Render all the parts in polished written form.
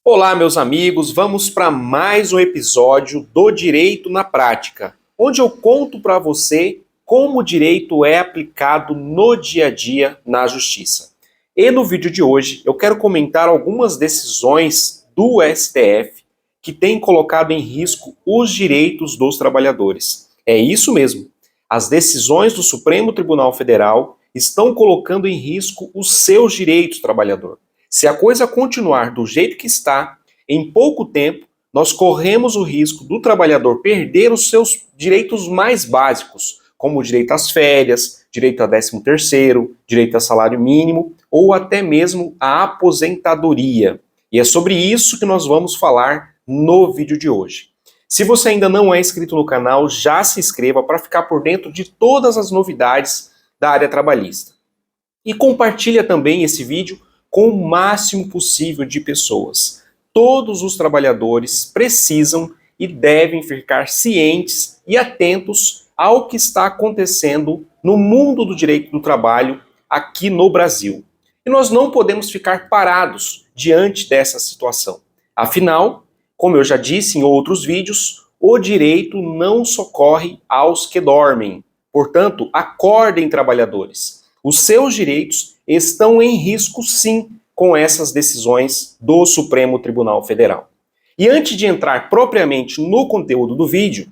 Olá, meus amigos, vamos para mais um episódio do Direito na Prática, onde eu conto para você como o direito é aplicado no dia a dia na justiça. E no vídeo de hoje eu quero comentar algumas decisões do STF que têm colocado em risco os direitos dos trabalhadores. É isso mesmo, as decisões do Supremo Tribunal Federal estão colocando em risco os seus direitos, trabalhador. Se a coisa continuar do jeito que está, em pouco tempo, nós corremos o risco do trabalhador perder os seus direitos mais básicos, como o direito às férias, direito a 13º, direito a salário mínimo ou até mesmo a aposentadoria. E é sobre isso que nós vamos falar no vídeo de hoje. Se você ainda não é inscrito no canal, já se inscreva para ficar por dentro de todas as novidades da área trabalhista. E compartilha também esse vídeo com o máximo possível de pessoas. Todos os trabalhadores precisam e devem ficar cientes e atentos ao que está acontecendo no mundo do direito do trabalho aqui no Brasil. E nós não podemos ficar parados diante dessa situação. Afinal, como eu já disse em outros vídeos, o direito não socorre aos que dormem. Portanto, acordem, trabalhadores. Os seus direitos estão em risco, sim, com essas decisões do Supremo Tribunal Federal. E antes de entrar propriamente no conteúdo do vídeo,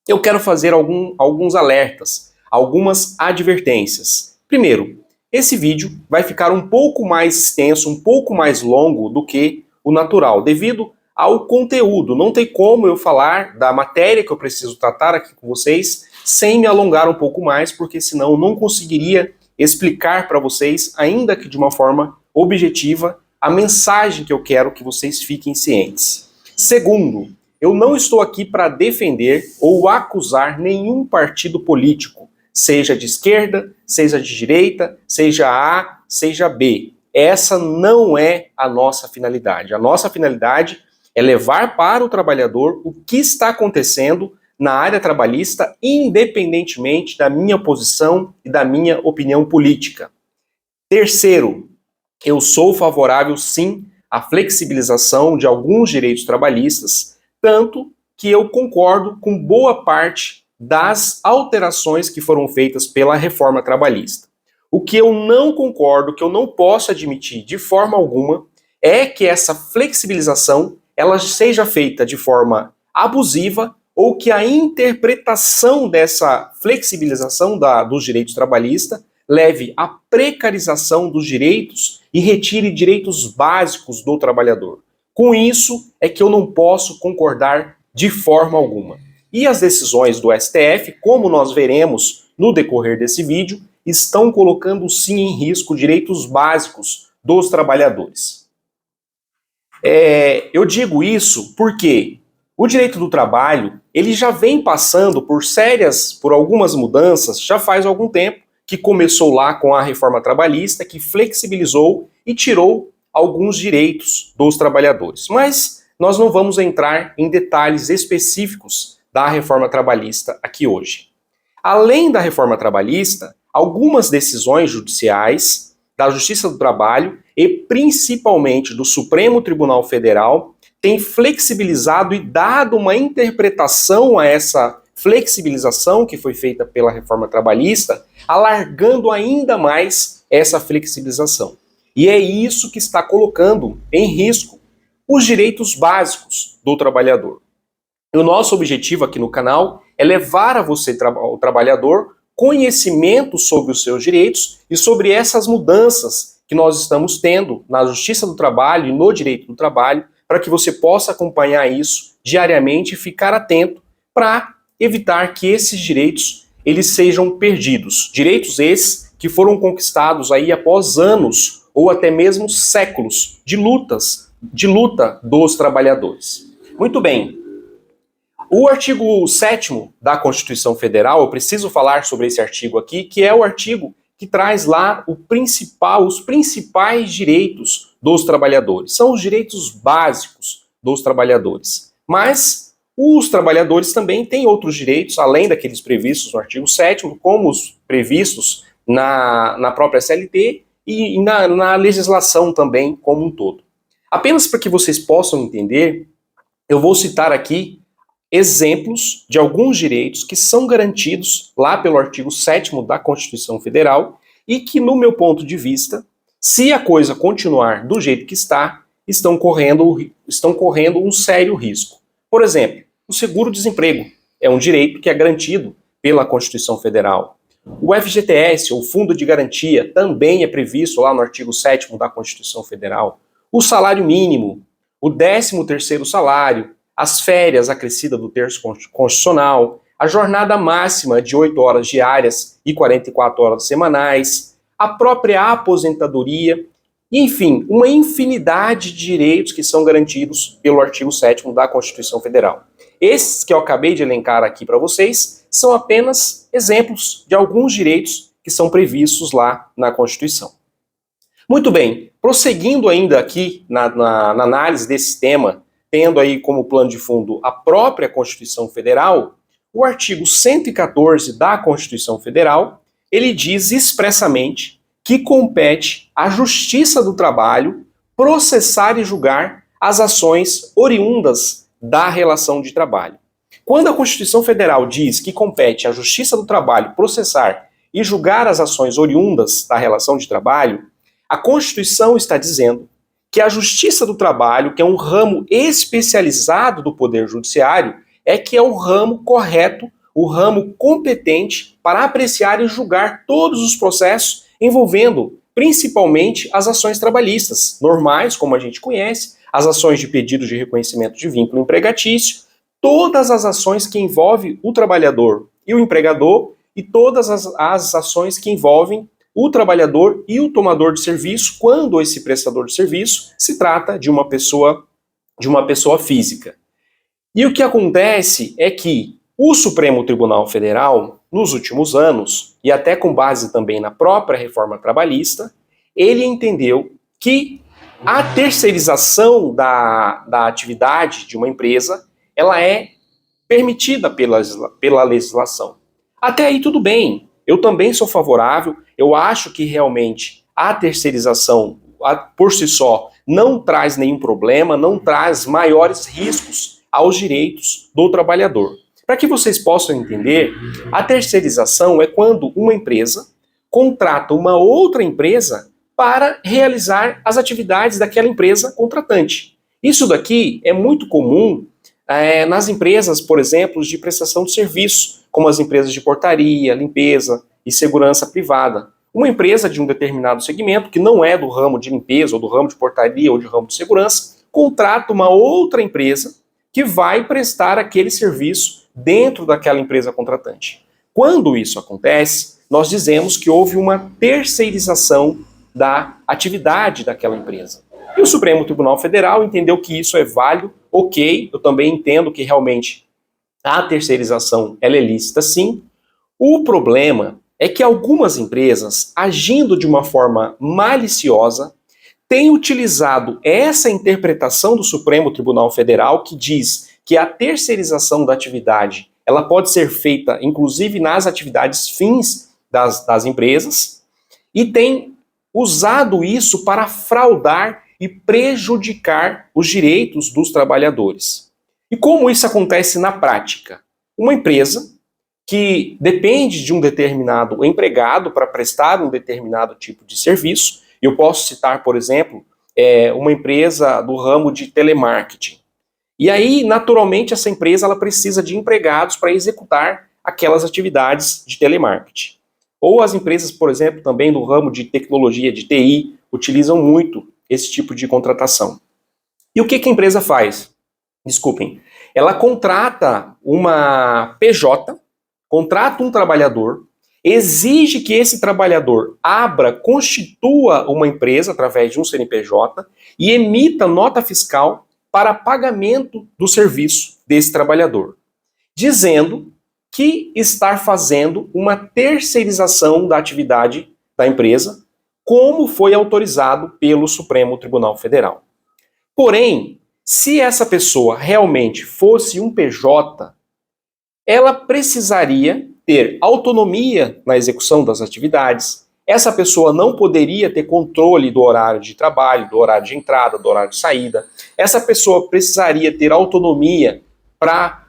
eu quero fazer alguns alertas, algumas advertências. Primeiro, esse vídeo vai ficar um pouco mais extenso, um pouco mais longo do que o natural, devido ao conteúdo. Não tem como eu falar da matéria que eu preciso tratar aqui com vocês sem me alongar um pouco mais, porque senão eu não conseguiria explicar para vocês, ainda que de uma forma objetiva, a mensagem que eu quero que vocês fiquem cientes. Segundo, eu não estou aqui para defender ou acusar nenhum partido político, seja de esquerda, seja de direita, seja A, seja B. Essa não é a nossa finalidade. A nossa finalidade é levar para o trabalhador o que está acontecendo na área trabalhista, independentemente da minha posição e da minha opinião política. Terceiro, eu sou favorável, sim, à flexibilização de alguns direitos trabalhistas, tanto que eu concordo com boa parte das alterações que foram feitas pela reforma trabalhista. O que eu não concordo, que eu não posso admitir de forma alguma, é que essa flexibilização ela seja feita de forma abusiva ou que a interpretação dessa flexibilização dos direitos trabalhistas leve à precarização dos direitos e retire direitos básicos do trabalhador. Com isso é que eu não posso concordar de forma alguma. E as decisões do STF, como nós veremos no decorrer desse vídeo, estão colocando sim em risco direitos básicos dos trabalhadores. Eu digo isso porque o direito do trabalho, ele já vem passando por algumas mudanças, já faz algum tempo, que começou lá com a reforma trabalhista, que flexibilizou e tirou alguns direitos dos trabalhadores. Mas nós não vamos entrar em detalhes específicos da reforma trabalhista aqui hoje. Além da reforma trabalhista, algumas decisões judiciais da Justiça do Trabalho e principalmente do Supremo Tribunal Federal tem flexibilizado e dado uma interpretação a essa flexibilização que foi feita pela reforma trabalhista, alargando ainda mais essa flexibilização. E é isso que está colocando em risco os direitos básicos do trabalhador. E o nosso objetivo aqui no canal é levar a você, o trabalhador, conhecimento sobre os seus direitos e sobre essas mudanças que nós estamos tendo na Justiça do Trabalho e no Direito do Trabalho, para que você possa acompanhar isso diariamente e ficar atento para evitar que esses direitos eles sejam perdidos. Direitos esses que foram conquistados aí após anos ou até mesmo séculos de luta dos trabalhadores. Muito bem. O artigo 7º da Constituição Federal, eu preciso falar sobre esse artigo aqui, que é o artigo que traz lá os principais direitos dos trabalhadores. São os direitos básicos dos trabalhadores. Mas os trabalhadores também têm outros direitos, além daqueles previstos no artigo 7º, como os previstos na própria CLT e na legislação também como um todo. Apenas para que vocês possam entender, eu vou citar aqui exemplos de alguns direitos que são garantidos lá pelo artigo 7º da Constituição Federal e que, no meu ponto de vista, se a coisa continuar do jeito que está, estão correndo um sério risco. Por exemplo, o seguro-desemprego é um direito que é garantido pela Constituição Federal. O FGTS, ou Fundo de Garantia, também é previsto lá no artigo 7º da Constituição Federal. O salário mínimo, o 13º salário, as férias acrescidas do terço constitucional, a jornada máxima de 8 horas diárias e 44 horas semanais, a própria aposentadoria, enfim, uma infinidade de direitos que são garantidos pelo artigo 7º da Constituição Federal. Esses que eu acabei de elencar aqui para vocês são apenas exemplos de alguns direitos que são previstos lá na Constituição. Muito bem, prosseguindo ainda aqui na análise desse tema, tendo aí como plano de fundo a própria Constituição Federal, o artigo 114 da Constituição Federal, ele diz expressamente que compete à Justiça do Trabalho processar e julgar as ações oriundas da relação de trabalho. Quando a Constituição Federal diz que compete à Justiça do Trabalho processar e julgar as ações oriundas da relação de trabalho, a Constituição está dizendo que a Justiça do Trabalho, que é um ramo especializado do Poder Judiciário, que é o ramo correto, o ramo competente para apreciar e julgar todos os processos envolvendo principalmente as ações trabalhistas, normais, como a gente conhece, as ações de pedido de reconhecimento de vínculo empregatício, todas as ações que envolvem o trabalhador e o empregador e todas as ações que envolvem o trabalhador e o tomador de serviço, quando esse prestador de serviço se trata de uma pessoa física. E o que acontece é que o Supremo Tribunal Federal, nos últimos anos, e até com base também na própria reforma trabalhista, ele entendeu que a terceirização da atividade de uma empresa, ela é permitida pela legislação. Até aí tudo bem, eu também sou favorável, eu acho que realmente a terceirização por si só não traz nenhum problema, não traz maiores riscos aos direitos do trabalhador. Para que vocês possam entender, a terceirização é quando uma empresa contrata uma outra empresa para realizar as atividades daquela empresa contratante. Isso daqui é muito comum nas empresas, por exemplo, de prestação de serviço, como as empresas de portaria, limpeza e segurança privada. Uma empresa de um determinado segmento, que não é do ramo de limpeza, ou do ramo de portaria, ou do ramo de segurança, contrata uma outra empresa que vai prestar aquele serviço dentro daquela empresa contratante. Quando isso acontece, nós dizemos que houve uma terceirização da atividade daquela empresa. E o Supremo Tribunal Federal entendeu que isso é válido, ok, eu também entendo que realmente a terceirização ela é lícita sim. O problema é que algumas empresas, agindo de uma forma maliciosa, têm utilizado essa interpretação do Supremo Tribunal Federal que diz que a terceirização da atividade ela pode ser feita, inclusive, nas atividades fins das empresas, e tem usado isso para fraudar e prejudicar os direitos dos trabalhadores. E como isso acontece na prática? Uma empresa que depende de um determinado empregado para prestar um determinado tipo de serviço, eu posso citar, por exemplo, uma empresa do ramo de telemarketing. E aí, naturalmente, essa empresa ela precisa de empregados para executar aquelas atividades de telemarketing. Ou as empresas, por exemplo, também do ramo de tecnologia, de TI, utilizam muito esse tipo de contratação. E o que a empresa faz? Desculpem. Ela contrata uma PJ, contrata um trabalhador, exige que esse trabalhador constitua uma empresa através de um CNPJ e emita nota fiscal para pagamento do serviço desse trabalhador, dizendo que está fazendo uma terceirização da atividade da empresa, como foi autorizado pelo Supremo Tribunal Federal. Porém, se essa pessoa realmente fosse um PJ, ela precisaria ter autonomia na execução das atividades, Essa pessoa não poderia ter controle do horário de trabalho, do horário de entrada, do horário de saída. Essa pessoa precisaria ter autonomia para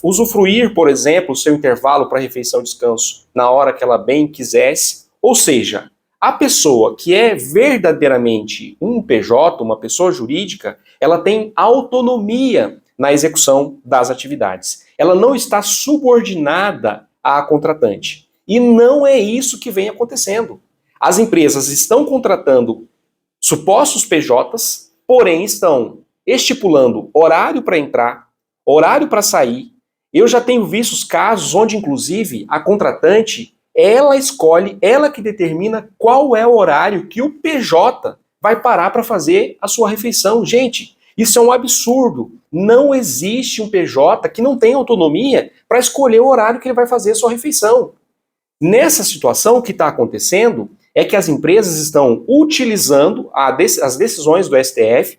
usufruir, por exemplo, o seu intervalo para refeição e descanso na hora que ela bem quisesse. Ou seja, a pessoa que é verdadeiramente um PJ, uma pessoa jurídica, ela tem autonomia na execução das atividades. Ela não está subordinada à contratante. E não é isso que vem acontecendo. As empresas estão contratando supostos PJs, porém estão estipulando horário para entrar, horário para sair. Eu já tenho visto os casos onde, inclusive, a contratante, ela escolhe, ela que determina qual é o horário que o PJ vai parar para fazer a sua refeição. Gente, isso é um absurdo. Não existe um PJ que não tenha autonomia para escolher o horário que ele vai fazer a sua refeição. Nessa situação, o que está acontecendo é que as empresas estão utilizando as decisões do STF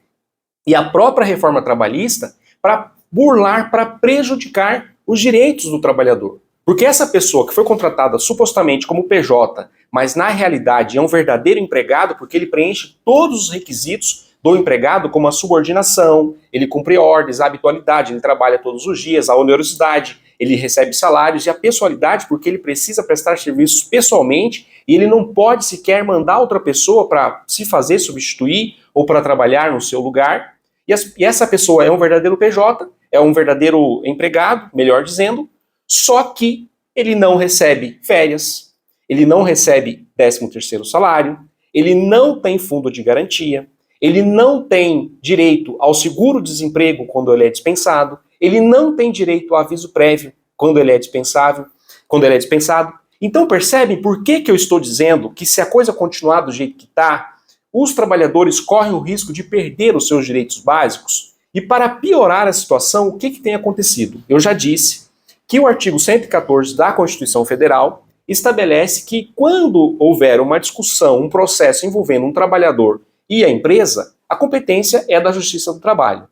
e a própria reforma trabalhista para burlar, para prejudicar os direitos do trabalhador. Porque essa pessoa que foi contratada supostamente como PJ, mas na realidade é um verdadeiro empregado, porque ele preenche todos os requisitos do empregado, como a subordinação, ele cumpre ordens, a habitualidade, ele trabalha todos os dias, a onerosidade, ele recebe salários, e a pessoalidade, porque ele precisa prestar serviços pessoalmente e ele não pode sequer mandar outra pessoa para se fazer substituir ou para trabalhar no seu lugar. E essa pessoa é um verdadeiro PJ, é um verdadeiro empregado, melhor dizendo, só que ele não recebe férias, ele não recebe 13º salário, ele não tem fundo de garantia, ele não tem direito ao seguro-desemprego quando ele é dispensado, ele não tem direito ao aviso prévio quando ele é dispensado. Então percebem por que eu estou dizendo que se a coisa continuar do jeito que está, os trabalhadores correm o risco de perder os seus direitos básicos? E para piorar a situação, o que tem acontecido? Eu já disse que o artigo 114 da Constituição Federal estabelece que quando houver uma discussão, um processo envolvendo um trabalhador e a empresa, a competência é da Justiça do Trabalho.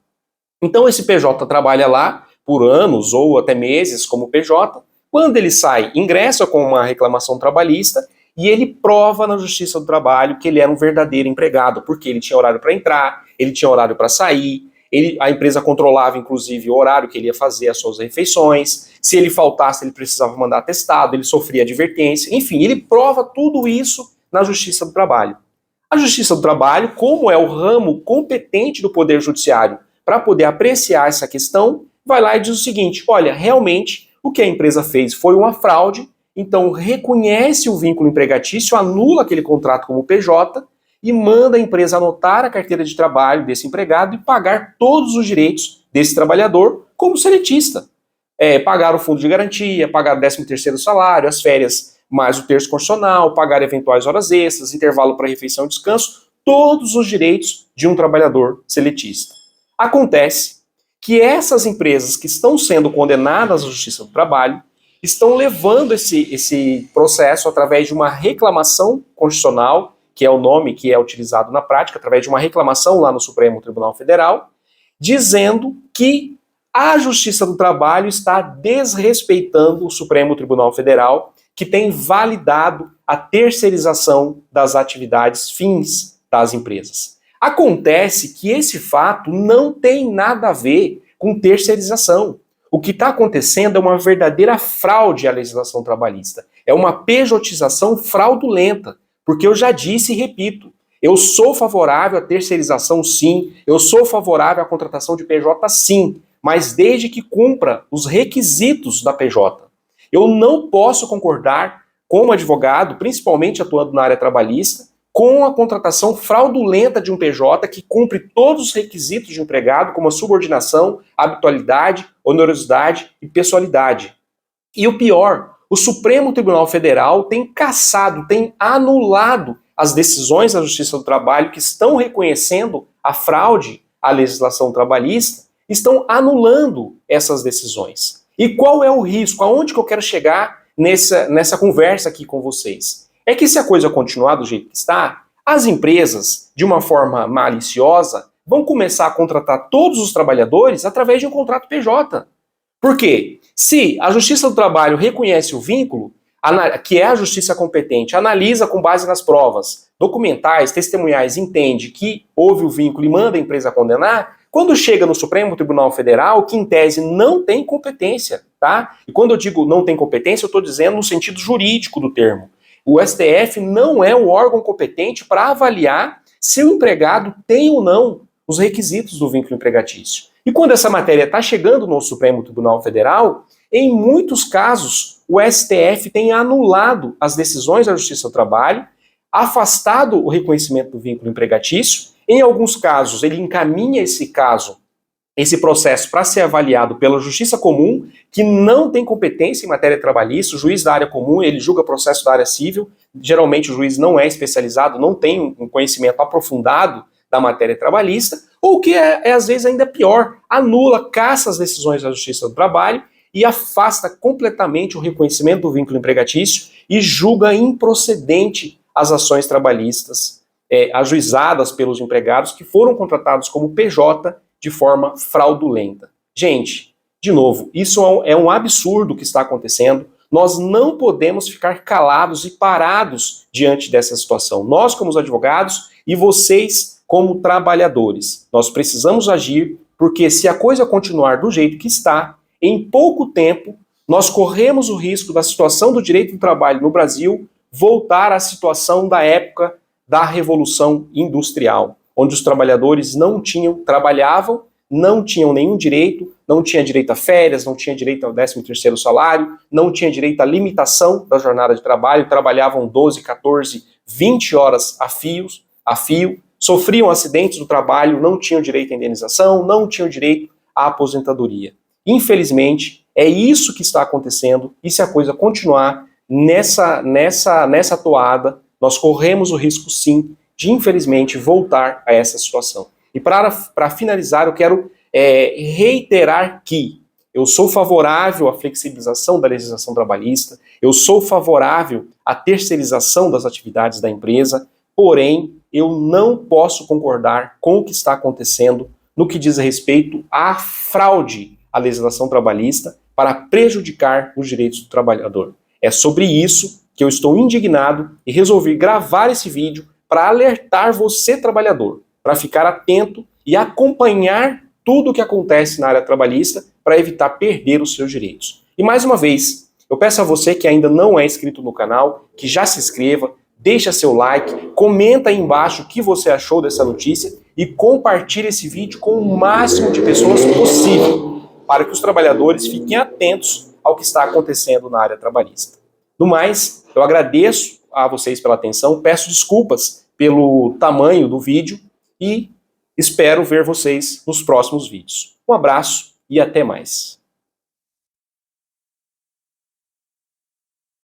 Então esse PJ trabalha lá por anos ou até meses como PJ, quando ele sai, ingressa com uma reclamação trabalhista e ele prova na Justiça do Trabalho que ele era um verdadeiro empregado, porque ele tinha horário para entrar, ele tinha horário para sair, a empresa controlava inclusive o horário que ele ia fazer as suas refeições, se ele faltasse ele precisava mandar atestado, ele sofria advertência, enfim, ele prova tudo isso na Justiça do Trabalho. A Justiça do Trabalho, como é o ramo competente do Poder Judiciário para poder apreciar essa questão, vai lá e diz o seguinte: olha, realmente o que a empresa fez foi uma fraude, então reconhece o vínculo empregatício, anula aquele contrato como PJ e manda a empresa anotar a carteira de trabalho desse empregado e pagar todos os direitos desse trabalhador como seletista. Pagar o fundo de garantia, pagar o 13º salário, as férias mais o terço constitucional, pagar eventuais horas extras, intervalo para refeição e descanso, todos os direitos de um trabalhador seletista. Acontece que essas empresas que estão sendo condenadas à Justiça do Trabalho estão levando esse processo através de uma reclamação constitucional, que é o nome que é utilizado na prática, através de uma reclamação lá no Supremo Tribunal Federal, dizendo que a Justiça do Trabalho está desrespeitando o Supremo Tribunal Federal, que tem validado a terceirização das atividades fins das empresas. Acontece que esse fato não tem nada a ver com terceirização. O que está acontecendo é uma verdadeira fraude à legislação trabalhista. É uma pejotização fraudulenta, porque eu já disse e repito, eu sou favorável à terceirização sim, eu sou favorável à contratação de PJ sim, mas desde que cumpra os requisitos da PJ. Eu não posso concordar como advogado, principalmente atuando na área trabalhista, com a contratação fraudulenta de um PJ que cumpre todos os requisitos de empregado, como a subordinação, habitualidade, onerosidade e pessoalidade. E o pior, o Supremo Tribunal Federal tem cassado, tem anulado as decisões da Justiça do Trabalho que estão reconhecendo a fraude à legislação trabalhista, estão anulando essas decisões. E qual é o risco? Aonde que eu quero chegar nessa conversa aqui com vocês? É que se a coisa continuar do jeito que está, as empresas, de uma forma maliciosa, vão começar a contratar todos os trabalhadores através de um contrato PJ. Por quê? Se a Justiça do Trabalho reconhece o vínculo, que é a justiça competente, analisa com base nas provas documentais, testemunhais, entende que houve o vínculo e manda a empresa condenar, quando chega no Supremo Tribunal Federal, que em tese não tem competência, tá? E quando eu digo não tem competência, eu estou dizendo no sentido jurídico do termo. O STF não é o órgão competente para avaliar se o empregado tem ou não os requisitos do vínculo empregatício. E quando essa matéria está chegando no Supremo Tribunal Federal, em muitos casos, o STF tem anulado as decisões da Justiça do Trabalho, afastado o reconhecimento do vínculo empregatício. Em alguns casos, ele encaminha esse processo para ser avaliado pela Justiça Comum, que não tem competência em matéria trabalhista. O juiz da área comum, ele julga processo da área civil. Geralmente o juiz não é especializado, não tem um conhecimento aprofundado da matéria trabalhista, ou que às vezes ainda pior, anula, caça as decisões da Justiça do Trabalho e afasta completamente o reconhecimento do vínculo empregatício e julga improcedente as ações trabalhistas ajuizadas pelos empregados que foram contratados como PJ de forma fraudulenta. Gente, de novo, isso é um absurdo que está acontecendo. Nós não podemos ficar calados e parados diante dessa situação. Nós, como os advogados, e vocês, como trabalhadores. Nós precisamos agir, porque se a coisa continuar do jeito que está, em pouco tempo, nós corremos o risco da situação do direito do trabalho no Brasil voltar à situação da época da Revolução Industrial, onde os trabalhadores trabalhavam, não tinham nenhum direito, não tinha direito a férias, não tinha direito ao 13º salário, não tinha direito à limitação da jornada de trabalho, trabalhavam 12, 14, 20 horas a fio, sofriam acidentes do trabalho, não tinham direito à indenização, não tinham direito à aposentadoria. Infelizmente, é isso que está acontecendo, e se a coisa continuar nessa toada, nós corremos o risco, sim, de, infelizmente, voltar a essa situação. E para finalizar, eu quero reiterar que eu sou favorável à flexibilização da legislação trabalhista, eu sou favorável à terceirização das atividades da empresa, porém, eu não posso concordar com o que está acontecendo no que diz respeito à fraude à legislação trabalhista para prejudicar os direitos do trabalhador. É sobre isso que eu estou indignado e resolvi gravar esse vídeo para alertar você, trabalhador, para ficar atento e acompanhar tudo o que acontece na área trabalhista para evitar perder os seus direitos. E mais uma vez, eu peço a você que ainda não é inscrito no canal, que já se inscreva, deixa seu like, comenta aí embaixo o que você achou dessa notícia e compartilhe esse vídeo com o máximo de pessoas possível, para que os trabalhadores fiquem atentos ao que está acontecendo na área trabalhista. No mais, eu agradeço a vocês pela atenção, peço desculpas pelo tamanho do vídeo e espero ver vocês nos próximos vídeos. Um abraço e até mais.